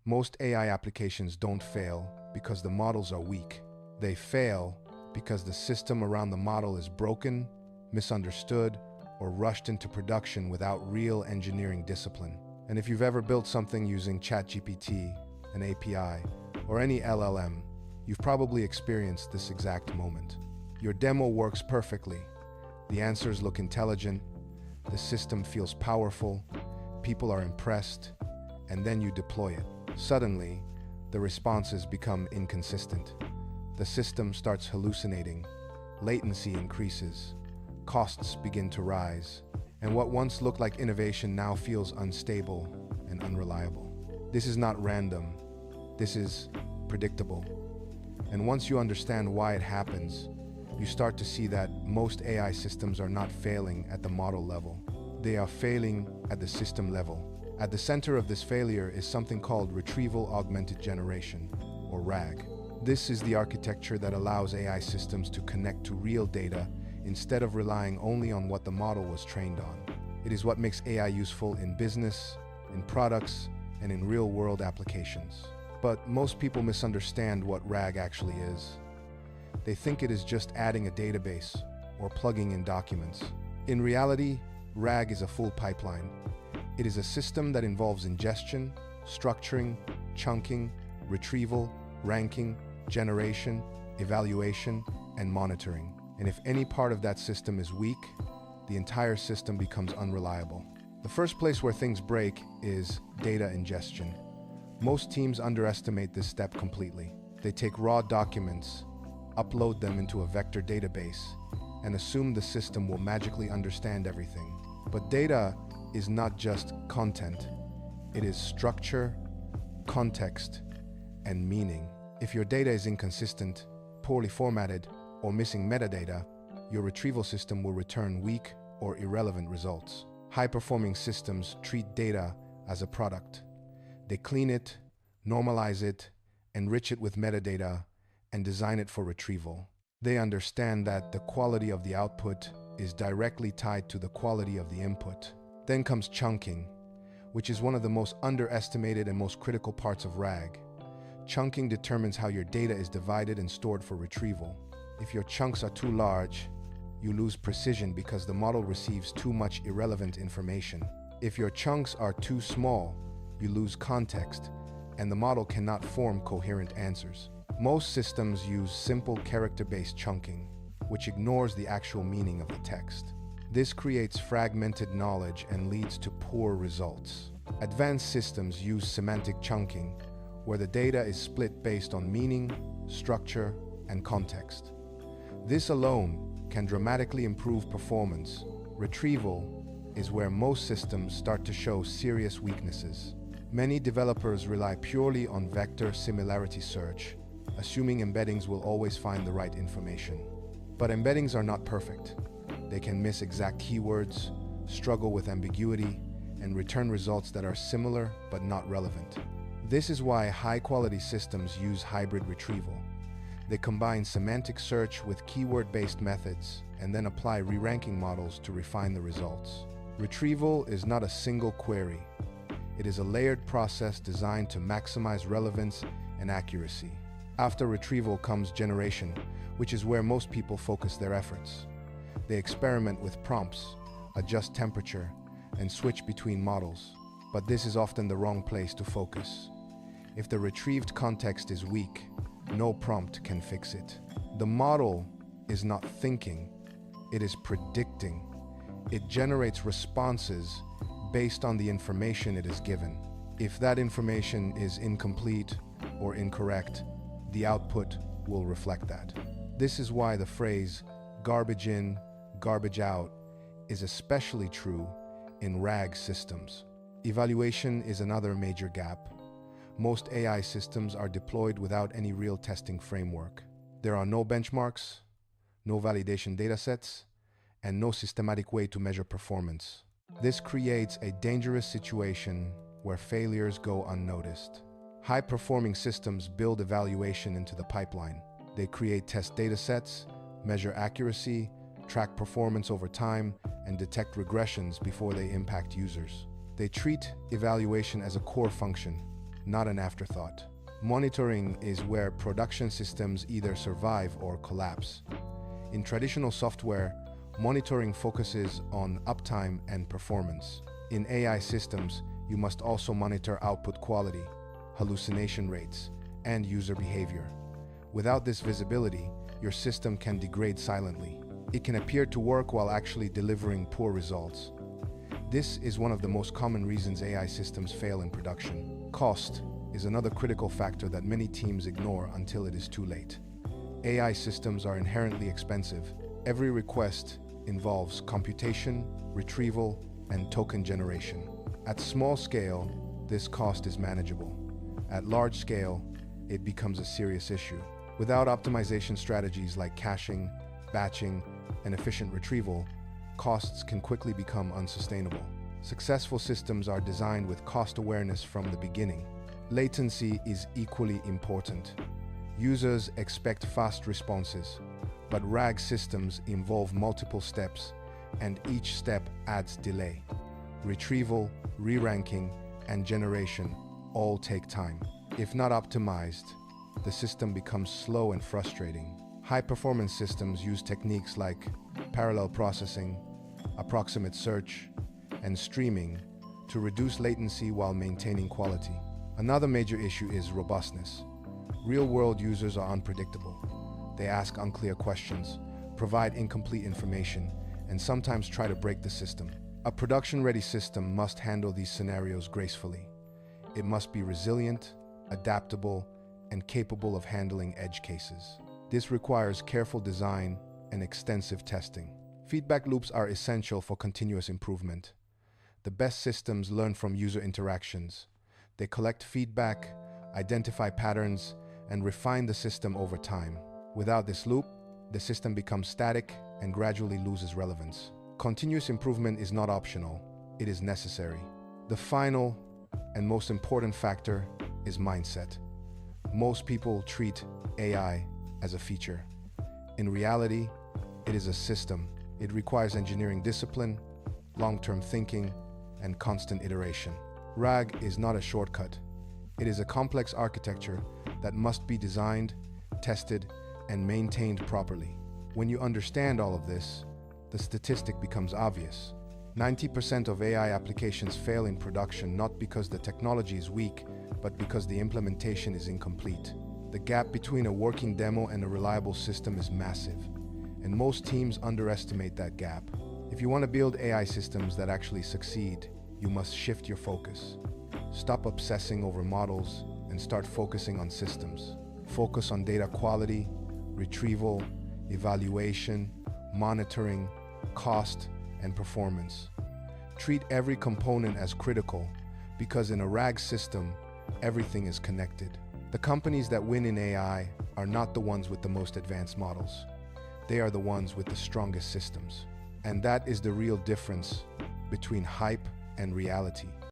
Most AI applications don't fail because the models are weak. They fail because the system around the model is broken, misunderstood, or rushed into production without real engineering discipline. And if you've ever built something using ChatGPT, an API, or any LLM, you've probably experienced this exact moment. Your demo works perfectly. The answers look intelligent, the system feels powerful, people are impressed, and then you deploy it. Suddenly, the responses become inconsistent. The system starts hallucinating, latency increases, costs begin to rise, and what once looked like innovation now feels unstable and unreliable. This is not random, this is predictable. And once you understand why it happens, you start to see that most AI systems are not failing at the model level. They are failing at the system level. At the center of this failure is something called Retrieval Augmented Generation, or RAG. This is the architecture that allows AI systems to connect to real data instead of relying only on what the model was trained on. It is what makes AI useful in business, in products, and in real-world applications. But most people misunderstand what RAG actually is. They think it is just adding a database or plugging in documents. In reality, RAG is a full pipeline. It is a system that involves ingestion, structuring, chunking, retrieval, ranking, generation, evaluation, and monitoring. And if any part of that system is weak, the entire system becomes unreliable. The first place where things break is data ingestion. Most teams underestimate this step completely. They take raw documents, upload them into a vector database, and assume the system will magically understand everything. But data is not just content. It is structure, context, and meaning. If your data is inconsistent, poorly formatted, or missing metadata, your retrieval system will return weak or irrelevant results. High-performing systems treat data as a product. They clean it, normalize it, enrich it with metadata, and design it for retrieval. They understand that the quality of the output is directly tied to the quality of the input. Then comes chunking, which is one of the most underestimated and most critical parts of RAG. Chunking determines how your data is divided and stored for retrieval. If your chunks are too large, you lose precision because the model receives too much irrelevant information. If your chunks are too small, you lose context, and the model cannot form coherent answers. Most systems use simple character-based chunking, which ignores the actual meaning of the text. This creates fragmented knowledge and leads to poor results. Advanced systems use semantic chunking, where the data is split based on meaning, structure, and context. This alone can dramatically improve performance. Retrieval is where most systems start to show serious weaknesses. Many developers rely purely on vector similarity search, assuming embeddings will always find the right information. But embeddings are not perfect. They can miss exact keywords, struggle with ambiguity, and return results that are similar but not relevant. This is why high-quality systems use hybrid retrieval. They combine semantic search with keyword-based methods and then apply re-ranking models to refine the results. Retrieval is not a single query. It is a layered process designed to maximize relevance and accuracy. After retrieval comes generation, which is where most people focus their efforts. They experiment with prompts, adjust temperature, and switch between models. But this is often the wrong place to focus. If the retrieved context is weak, no prompt can fix it. The model is not thinking, it is predicting. It generates responses based on the information it is given. If that information is incomplete or incorrect, the output will reflect that. This is why the phrase garbage in, garbage out is especially true in RAG systems. Evaluation is another major gap. Most AI systems are deployed without any real testing framework. There are no benchmarks, no validation datasets, and no systematic way to measure performance. This creates a dangerous situation where failures go unnoticed. High-performing systems build evaluation into the pipeline. They create test datasets, measure accuracy, track performance over time, and detect regressions before they impact users. They treat evaluation as a core function, not an afterthought. Monitoring is where production systems either survive or collapse. In traditional software, monitoring focuses on uptime and performance. In AI systems, you must also monitor output quality, hallucination rates, and user behavior. Without this visibility, your system can degrade silently. It can appear to work while actually delivering poor results. This is one of the most common reasons AI systems fail in production. Cost is another critical factor that many teams ignore until it is too late. AI systems are inherently expensive. Every request involves computation, retrieval, and token generation. At small scale, this cost is manageable. At large scale, it becomes a serious issue. Without optimization strategies like caching, batching, and efficient retrieval, costs can quickly become unsustainable. Successful systems are designed with cost awareness from the beginning. Latency is equally important. Users expect fast responses, but RAG systems involve multiple steps, and each step adds delay. Retrieval, re-ranking, and generation all take time. If not optimized, the system becomes slow and frustrating. High-performance systems use techniques like parallel processing, approximate search, and streaming to reduce latency while maintaining quality. Another major issue is robustness. Real-world users are unpredictable. They ask unclear questions, provide incomplete information, and sometimes try to break the system. A production-ready system must handle these scenarios gracefully. It must be resilient, adaptable, and capable of handling edge cases. This requires careful design and extensive testing. Feedback loops are essential for continuous improvement. The best systems learn from user interactions. They collect feedback, identify patterns, and refine the system over time. Without this loop, the system becomes static and gradually loses relevance. Continuous improvement is not optional, it is necessary. The final and most important factor is mindset. Most people treat AI as a feature. In reality, it is a system. It requires engineering discipline, long-term thinking, and constant iteration. RAG is not a shortcut. It is a complex architecture that must be designed, tested, and maintained properly. When you understand all of this, the statistic becomes obvious. 90% of AI applications fail in production not because the technology is weak, but because the implementation is incomplete. The gap between a working demo and a reliable system is massive, and most teams underestimate that gap. If you want to build AI systems that actually succeed, you must shift your focus. Stop obsessing over models and start focusing on systems. Focus on data quality, retrieval, evaluation, monitoring, cost, and performance. Treat every component as critical because in a RAG system, everything is connected. The companies that win in AI are not the ones with the most advanced models. They are the ones with the strongest systems. And that is the real difference between hype and reality.